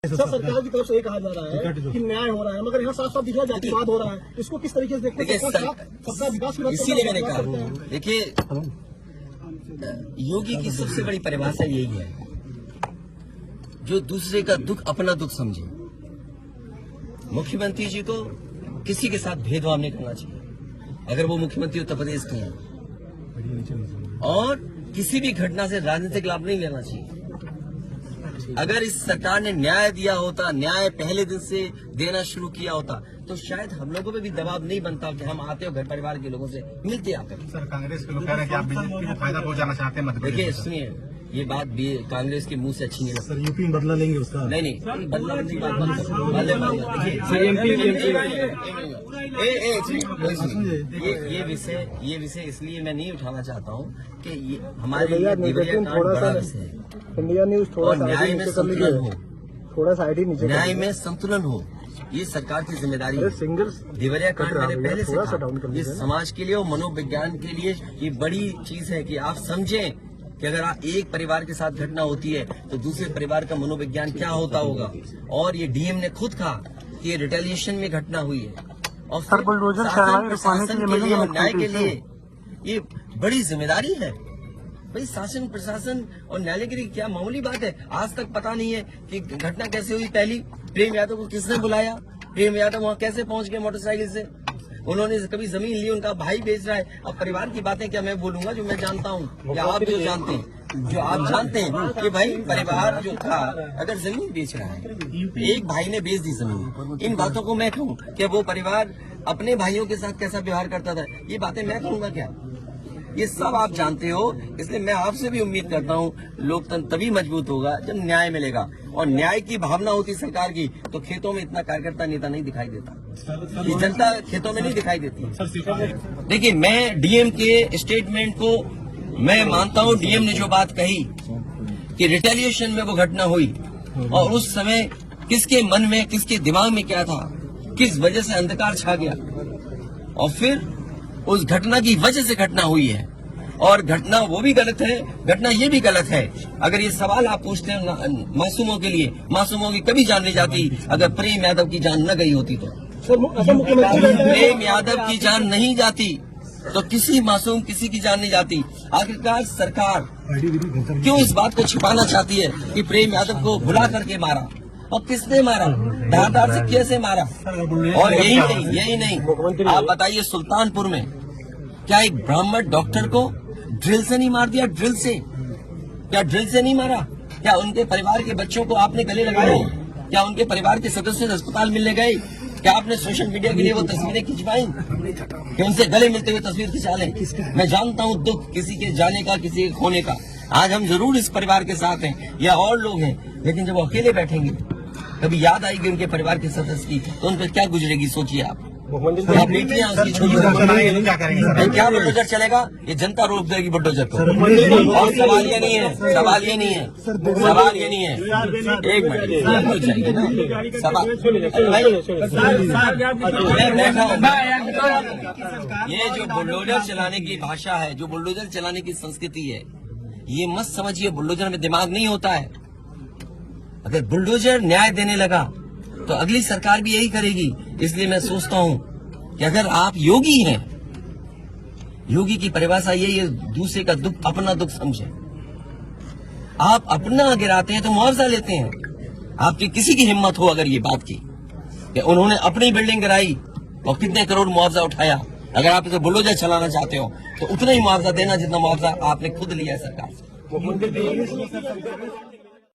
Sir सरकार की तरफ से ये कहा जा रहा है कि न्याय हो रहा है, मगर यहाँ साफ साफ दिख रहा है जातिवाद हो रहा है। इसको किस तरीके से देखते हैं? सबका विकास की बात इसीलिए मैंने कहा, देखिए योगी की सबसे बड़ी परिभाषा यही है, जो दूसरे का दुख अपना दुख समझे। मुख्यमंत्री जी को किसी के साथ भेदभाव नहीं करना चाहिए, अगर वो मुख्यमंत्री उत्तर प्रदेश के हैं, और किसी भी घटना से राजनीतिक लाभ नहीं लेना चाहिए। अगर इस सरकार ने न्याय दिया होता, न्याय पहले दिन से देना शुरू किया होता, तो शायद हम लोगों पे भी दबाव नहीं बनता कि हम आते हो घर परिवार के लोगों से मिलते आकर। सर कांग्रेस के लोग कह रहे हैं कि आप बीजेपी को फायदा पहुंचाना चाहते हैं मध्य प्रदेश। देखिए सुनिए, ये बात भी कांग्रेस के मुंह से अच्छी नहीं लगती। सर यूपी में बदला लेंगे उसका? नहीं बदला नहीं, बात बंद करो। ये विषय इसलिए मैं नहीं उठाना चाहता हूँ कि ये हमारे लिए बड़ा विषय है। इंडिया न्यूज थोड़ा न्याय में संतुलन हो, थोड़ा साइड ही नीचे, न्याय में संतुलन हो, ये सरकार की जिम्मेदारी है। देवरिया कांड मैंने पहले से कहा, ये समाज के लिए और मनोविज्ञान के लिए ये बड़ी चीज है कि आप समझें कि अगर आप एक परिवार के साथ घटना होती है तो दूसरे परिवार का मनोविज्ञान क्या होता होगा। और ये डीएम ने खुद कहा कि ये रिटेलिएशन में घटना हुई है, और शासन के लिए और न्याय के लिए ये बड़ी जिम्मेदारी है। भाई शासन प्रशासन और न्यायालय के लिए क्या मामूली बात है। आज तक पता नहीं है कि घटना कैसे हुई। पहली प्रेम यादव को किसने बुलाया, प्रेम यादव वहाँ कैसे पहुंच गए मोटरसाइकिल से, उन्होंने कभी जमीन ली, उनका भाई बेच रहा है। अब परिवार की बातें क्या मैं बोलूंगा जो मैं जानता हूँ या आप जो जानते हैं, जो आप जानते हैं कि भाई परिवार जो था अगर जमीन बेच रहा है, एक भाई ने बेच दी जमीन, इन बातों को मैं कहूँ कि वो परिवार अपने भाइयों के साथ कैसा व्यवहार करता था, ये बातें मैं कहूँगा क्या? ये सब आप जानते हो। इसलिए मैं आपसे भी उम्मीद करता हूँ लोकतंत्र तभी मजबूत होगा जब न्याय मिलेगा, और न्याय की भावना होती सरकार की तो खेतों में इतना कार्यकर्ता नेता नहीं दिखाई देता, ये जनता खेतों में नहीं दिखाई देती। देखिए मैं डीएम के स्टेटमेंट को मैं मानता हूँ। डीएम ने जो बात कही कि रिटेलिएशन में वो घटना हुई, और उस समय किसके मन में किसके दिमाग में क्या था, किस वजह से अंधकार छा गया, और फिर उस घटना की वजह से घटना हुई है। और घटना वो भी गलत है, घटना ये भी गलत है। अगर ये सवाल आप पूछते हैं मासूमों के लिए, मासूमों की कभी जान नहीं जाती। अगर प्रेम यादव की जान न गई होती तो प्रेम यादव की जान नहीं जाती तो किसी मासूम किसी की जान नहीं जाती। आखिरकार सरकार क्यों इस बात को छिपाना चाहती है कि प्रेम यादव को भुला करके मारा, और किसने मारा, धारदार से कैसे मारा? और यही नहीं आप बताइए, सुल्तानपुर में क्या एक ब्राह्मण डॉक्टर को ड्रिल से नहीं मार दिया? ड्रिल से क्या ड्रिल से नहीं मारा? क्या उनके परिवार के बच्चों को आपने गले लगाए? क्या उनके परिवार के सदस्य अस्पताल मिलने गए? क्या आपने सोशल मीडिया के लिए वो तस्वीरें खिंचवाई कि उनसे गले मिलते हुए तस्वीर खिंचा लें? मैं जानता हूँ दुख किसी के जाने का, किसी के खोने का। आज हम जरूर इस परिवार के साथ हैं या और लोग हैं, लेकिन जब वो अकेले बैठेंगे कभी याद आएगी उनके परिवार के सदस्य की, तो उन पर क्या गुजरेगी सोचिए आप। क्या बेटियां उसकी छोटी, क्या बुलडोजर चलेगा? ये जनता रोक देगी बुलडोजर को। और सवाल ये नहीं है, सवाल ये नहीं है, सवाल ये नहीं है। एक मिनट हो जाएगी ना सवाल। ये जो बुलडोजर चलाने की भाषा है, जो बुलडोजर चलाने की संस्कृति है, ये मत समझिए बुलडोजर में दिमाग नहीं होता है। अगर बुलडोजर न्याय देने लगा तो अगली सरकार भी यही करेगी। इसलिए मैं सोचता हूं कि अगर आप योगी हैं, योगी की परिभाषा यही है, दूसरे का दुख अपना दुख समझे। आप अपना गिराते हैं तो मुआवजा लेते हैं। आपकी किसी की हिम्मत हो अगर ये बात की कि उन्होंने अपनी बिल्डिंग गिराई और कितने करोड़ मुआवजा उठाया, अगर आप इसे बुलडोजर चलाना चाहते हो तो उतना ही मुआवजा देना जितना मुआवजा आपने खुद लिया है सरकार से।